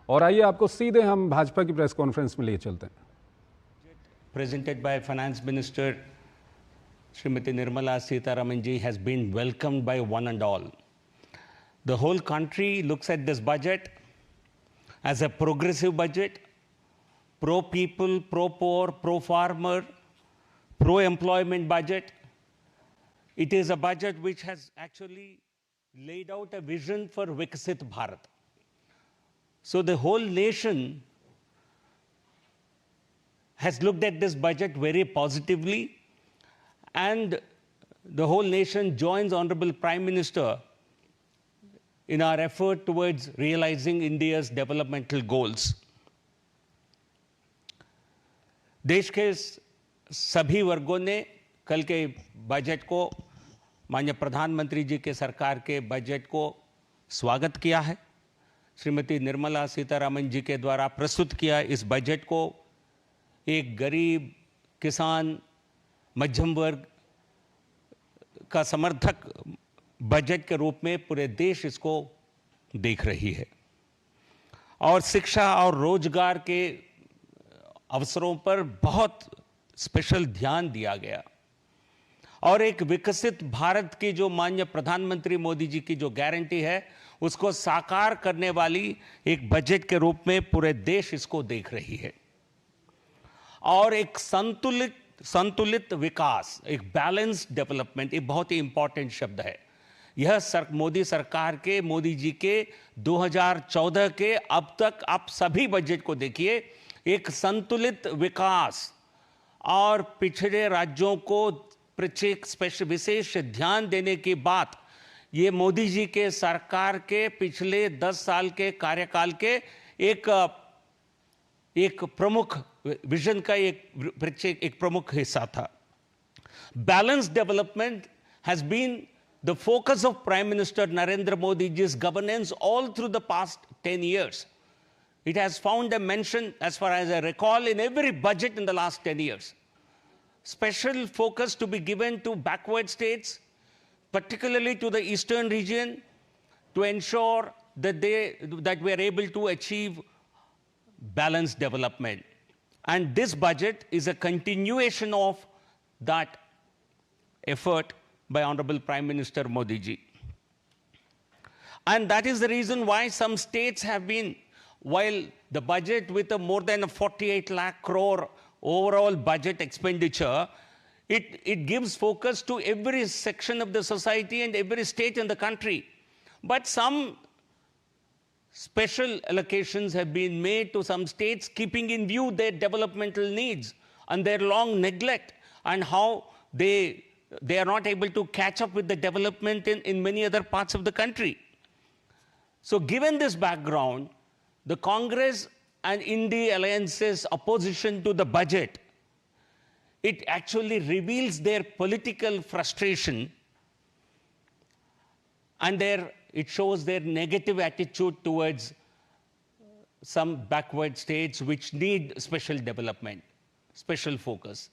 और आइए आपको सीधे हम भाजपा की प्रेस कॉन्फ्रेंस में लिए चलते हैं। Presented by Finance Minister Srimati Nirmala Sitharaman ji has been welcomed by one and all. The whole country looks at this budget as a progressive budget, pro-people, pro-poor, pro-farmer, pro-employment budget. It is a budget which has actually laid out a vision for Viksit Bharat. So the whole nation has looked at this budget very positively, and the whole nation joins Honorable Prime Minister in our effort towards realizing India's developmental goals. देश के सभी वर्गों ने कल के budget को, माननीय प्रधानमंत्री जी के सरकार के बजट को स्वागत किया है। श्रीमती निर्मला सीतारामन जी के द्वारा प्रस्तुत किया इस बजट को एक गरीब, किसान, मध्यम वर्ग का समर्थक बजट के रूप में पूरे देश इसको देख रही है। और शिक्षा और रोजगार के अवसरों पर बहुत स्पेशल ध्यान दिया गया और एक विकसित भारत की जो माननीय प्रधानमंत्री मोदी जी की जो गारंटी है उसको साकार करने वाली एक बजट के रूप में पूरे देश इसको देख रही है। और एक संतुलित विकास, एक बैलेंस्ड डेवलपमेंट, एक बहुत ही इंपॉर्टेंट शब्द है। यह मोदी सरकार के, मोदी जी के 2014 के अब तक आप सभी बजट को देखिए, एक संतुलित विकास और पिछड़े राज्यों को विशेष ध्यान देने की बात ये मोदी जी के सरकार के पिछले 10 साल के कार्यकाल के एक प्रमुख विजन का एक प्रमुख हिस्सा था। Balanced development has been the focus of Prime Minister Narendra Modi ji's governance all through the past 10 years. It has found a mention, as far as I recall, in every budget in the last 10 years. Special focus to be given to backward states, particularly to the eastern region, to ensure that we are able to achieve balanced development. And this budget is a continuation of that effort by Honorable Prime Minister Modi ji. And that is the reason why some states have been, while the budget with a more than a 48 lakh crore overall budget expenditure, it gives focus to every section of the society and every state in the country. But some special allocations have been made to some states, keeping in view their developmental needs and their long neglect and how they are not able to catch up with the development in many other parts of the country. So given this background, the Congress and India alliance's opposition to the budget, it actually reveals their political frustration and it shows their negative attitude towards some backward states which need special development, special focus.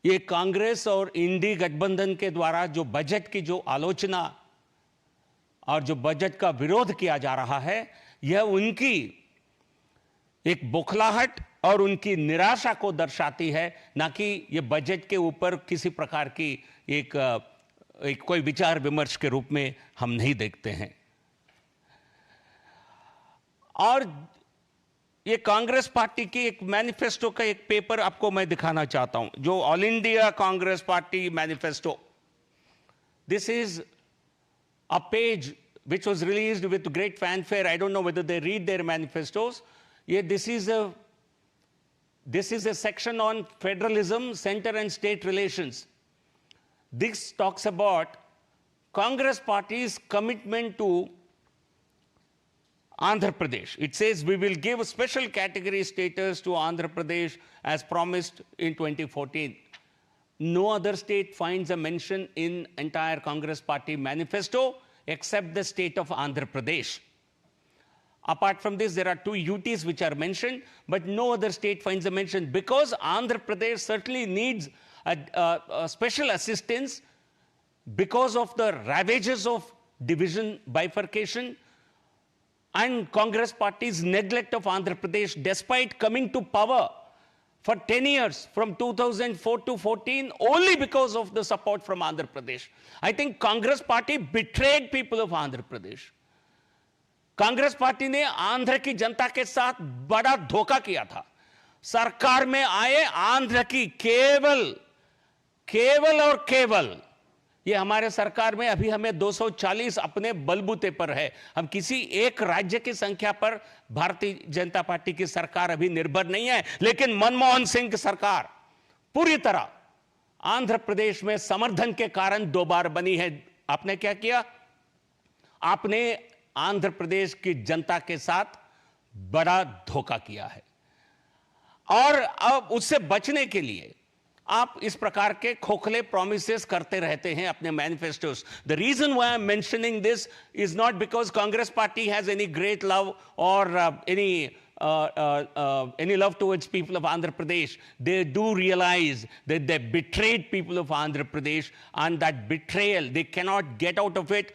ये कांग्रेस और इंडी गठबंधन के द्वारा जो budget की जो आलोचना और जो बजट का विरोध किया जा रहा है, यह उनकी एक बौखलाहट और उनकी निराशा को दर्शाती है, ना कि ये बजट के ऊपर किसी प्रकार की एक कोई विचार विमर्श के रूप में हम नहीं देखते हैं। और ये कांग्रेस पार्टी की एक मैनिफेस्टो का एक पेपर आपको मैं दिखाना चाहता हूं, जो all India Congress party manifesto. This is a page which was released with great fanfare. I don't know whether they read their manifestos. This is a section on federalism, center and state relations. This talks about Congress party's commitment to Andhra Pradesh. It says we will give a special category status to Andhra Pradesh as promised in 2014. No other state finds a mention in entire Congress party manifesto except the state of Andhra Pradesh. Apart from this, there are 2 UTs which are mentioned, but no other state finds a mention because Andhra Pradesh certainly needs a special assistance because of the ravages of division, bifurcation, and Congress party's neglect of Andhra Pradesh despite coming to power for 10 years from 2004 to 14 only because of the support from Andhra Pradesh. I think Congress party betrayed people of Andhra Pradesh. Congress party ने आंध्र की जनता के साथ बड़ा धोखा किया था। सरकार में आए आंध्र की केवल और केवल ये हमारे सरकार में अभी हमें 240 अपने बलबूते पर है। हम किसी एक राज्य की संख्या पर भारतीय जनता पार्टी की सरकार अभी निर्भर नहीं है, लेकिन मनमोहन सिंह की सरकार पूरी तरह आंध्र प्रदेश में समर्थन के कारण 2 बार बनी है। आपने क्या किया? आपने आंध्र प्रदेश की जनता के साथ बड़ा धोखा किया है और अब उससे बचने के लिए आप इस प्रकार के खोखले प्रॉमिसेस करते रहते हैं अपने manifestos. The reason why I am mentioning this is not because Congress party has any great love और any love towards people of Andhra Pradesh. They do realize that they betrayed people of Andhra Pradesh, and that betrayal, they cannot get out of it.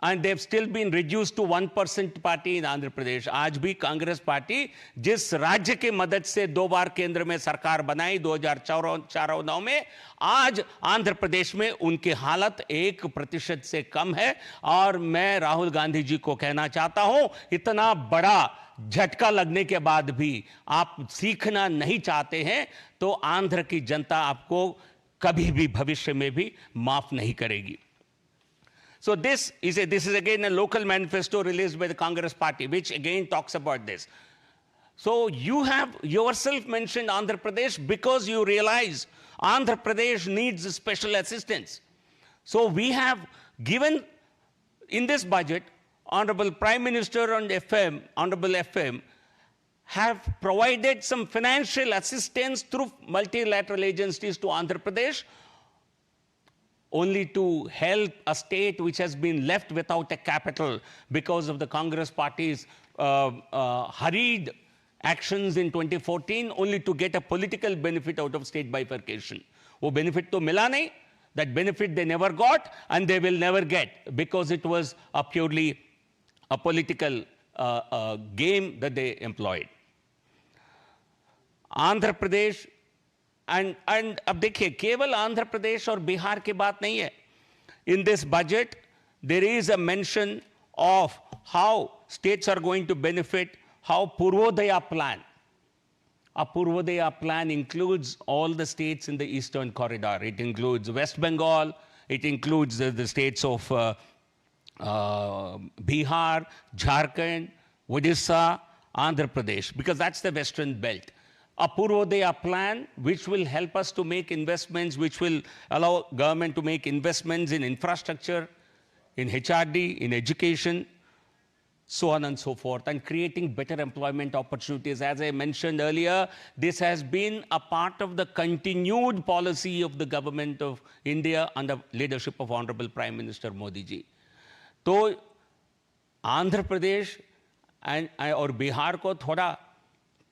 And they've still been reduced to 1% party in Andhra Pradesh. आज भी Congress party जिस राज्य की मदद से 2 बार केंद्र में सरकार बनाई 2004-09 में, आज आंध्र प्रदेश में उनकी हालत 1% से कम है। और मैं राहुल गांधी जी को कहना चाहता हूं, इतना बड़ा झटका लगने के बाद भी आप सीखना नहीं चाहते हैं तो आंध्र की जनता आपको कभी भी भविष्य में भी माफ नहीं करेगी। So this is again a local manifesto released by the Congress party, which again talks about this. So you have yourself mentioned Andhra Pradesh because you realize Andhra Pradesh needs special assistance. So we have given in this budget, Honorable Prime Minister and Honorable FM have provided some financial assistance through multilateral agencies to Andhra Pradesh, only to help a state which has been left without a capital because of the Congress party's hurried actions in 2014, only to get a political benefit out of state bifurcation. वो benefit तो मिला नहीं, that benefit they never got and they will never get because it was a purely a political game that they employed. Andhra Pradesh and अब देखिए केवल आंध्र प्रदेश और बिहार की बात नहीं है। In this budget there is a mention of how states are going to benefit, how Purvodaya plan. A Purvodaya plan includes all the states in the eastern corridor. It includes West Bengal, it includes the states of Bihar, Jharkhand, Odisha, Andhra Pradesh, because that's the western belt. A Purvodaya plan which will help us to make investments, which will allow government to make investments in infrastructure, in HRD, in education, so on and so forth, and creating better employment opportunities. As I mentioned earlier, this has been a part of the continued policy of the government of India under leadership of Honorable Prime Minister Modi ji. तो आंध्र प्रदेश और बिहार को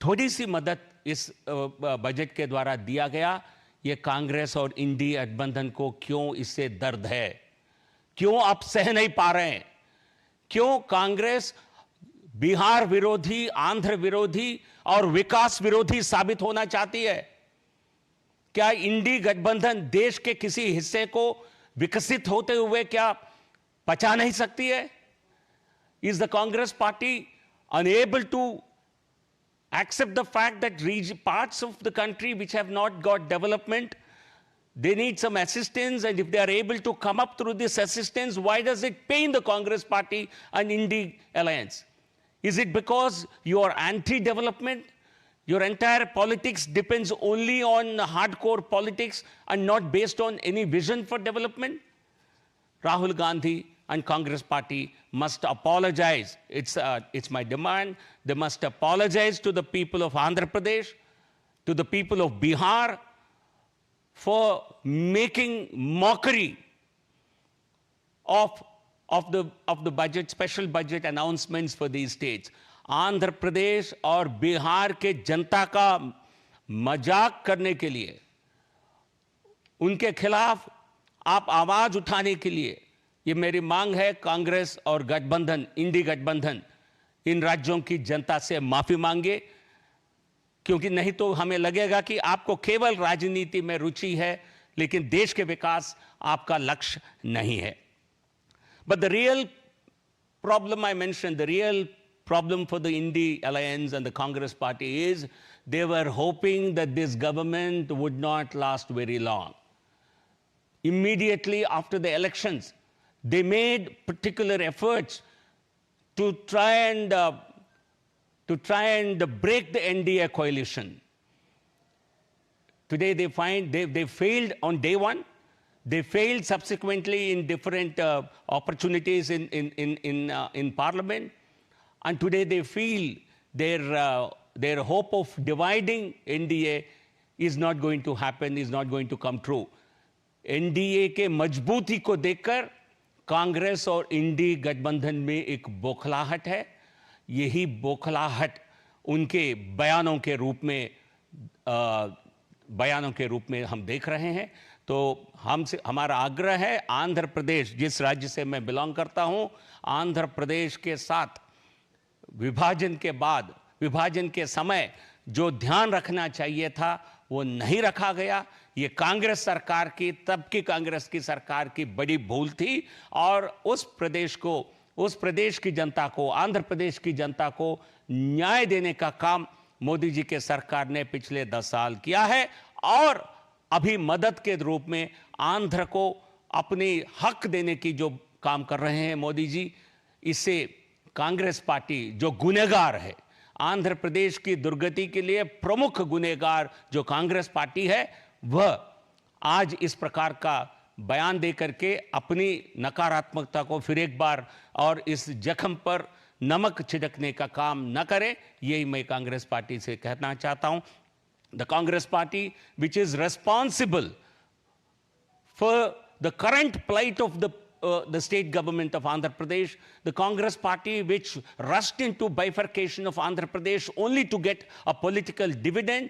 थोड़ी सी मदद इस budget के द्वारा दिया गया। ये कांग्रेस और इंडी गठबंधन को क्यों इससे दर्द है, क्यों आप सह नहीं पा रहे हैं, क्यों कांग्रेस बिहार विरोधी, आंध्र विरोधी और विकास विरोधी साबित होना चाहती है? क्या इंडी गठबंधन देश के किसी हिस्से को विकसित होते हुए क्या पचा नहीं सकती है? Is the Congress party unable to accept the fact that parts of the country which have not got development, they need some assistance, and if they are able to come up through this assistance, why does it pain the Congress party and Indy alliance? Is it because you are anti-development? Your entire politics depends only on hardcore politics and not based on any vision for development? Rahul Gandhi and Congress party must apologize. It's my demand. They must apologize to the people of Andhra Pradesh, to the people of Bihar, for making mockery of the budget, special budget announcements for these states. Andhra Pradesh और बिहार के जनता का मजाक करने के लिए, उनके खिलाफ आप आवाज उठाने के लिए, ये मेरी मांग है कांग्रेस और गठबंधन, इंडी गठबंधन, इन राज्यों की जनता से माफी मांगे, क्योंकि नहीं तो हमें लगेगा कि आपको केवल राजनीति में रुचि है लेकिन देश के विकास आपका लक्ष्य नहीं है। But the real problem I mentioned, the real problem for the Indy Alliance and the Congress Party is they were hoping that this government would not last very long. Immediately after the elections, they made particular efforts to try and break the NDA coalition. Today they find they failed on day one. They failed subsequently in different opportunities in Parliament. And today they feel their hope of dividing NDA is not going to happen, is not going to come true. NDA के मजबूती को देखकर कांग्रेस और इंडी गठबंधन में एक बौखलाहट है। यही बौखलाहट उनके बयानों के रूप में हम देख रहे हैं। तो हमारा आग्रह है, आंध्र प्रदेश, जिस राज्य से मैं बिलोंग करता हूं, आंध्र प्रदेश के साथ विभाजन के बाद, विभाजन के समय जो ध्यान रखना चाहिए था वो नहीं रखा गया। ये कांग्रेस सरकार की, तब की कांग्रेस की सरकार की बड़ी भूल थी और उस प्रदेश की जनता को, आंध्र प्रदेश की जनता को न्याय देने का काम मोदी जी के सरकार ने पिछले 10 साल किया है और अभी मदद के रूप में आंध्र को अपने हक देने की जो काम कर रहे हैं मोदी जी, इससे कांग्रेस पार्टी जो गुनहगार है, आंध्र प्रदेश की दुर्गति के लिए प्रमुख गुनहगार जो कांग्रेस पार्टी है, वह आज इस प्रकार का बयान दे करके अपनी नकारात्मकता को फिर एक बार और इस जख्म पर नमक छिड़कने का काम न करे। यही मैं कांग्रेस पार्टी से कहना चाहता हूं। The Congress Party, which is responsible for the current plight of the state government of Andhra Pradesh, the Congress Party which rushed into bifurcation of Andhra Pradesh only to get a political dividend,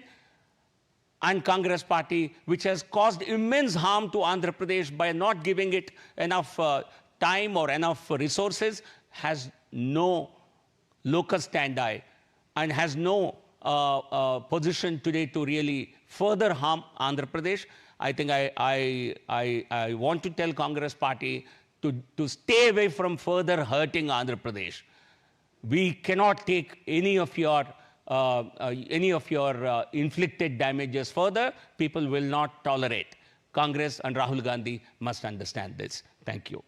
and Congress Party which has caused immense harm to Andhra Pradesh by not giving it enough time or enough resources, has no locus standi and has no position today to really further harm Andhra Pradesh. I think I want to tell Congress Party to stay away from further hurting Andhra Pradesh. We cannot take any of your inflicted damages further. People will not tolerate. Congress and Rahul Gandhi must understand this. Thank you.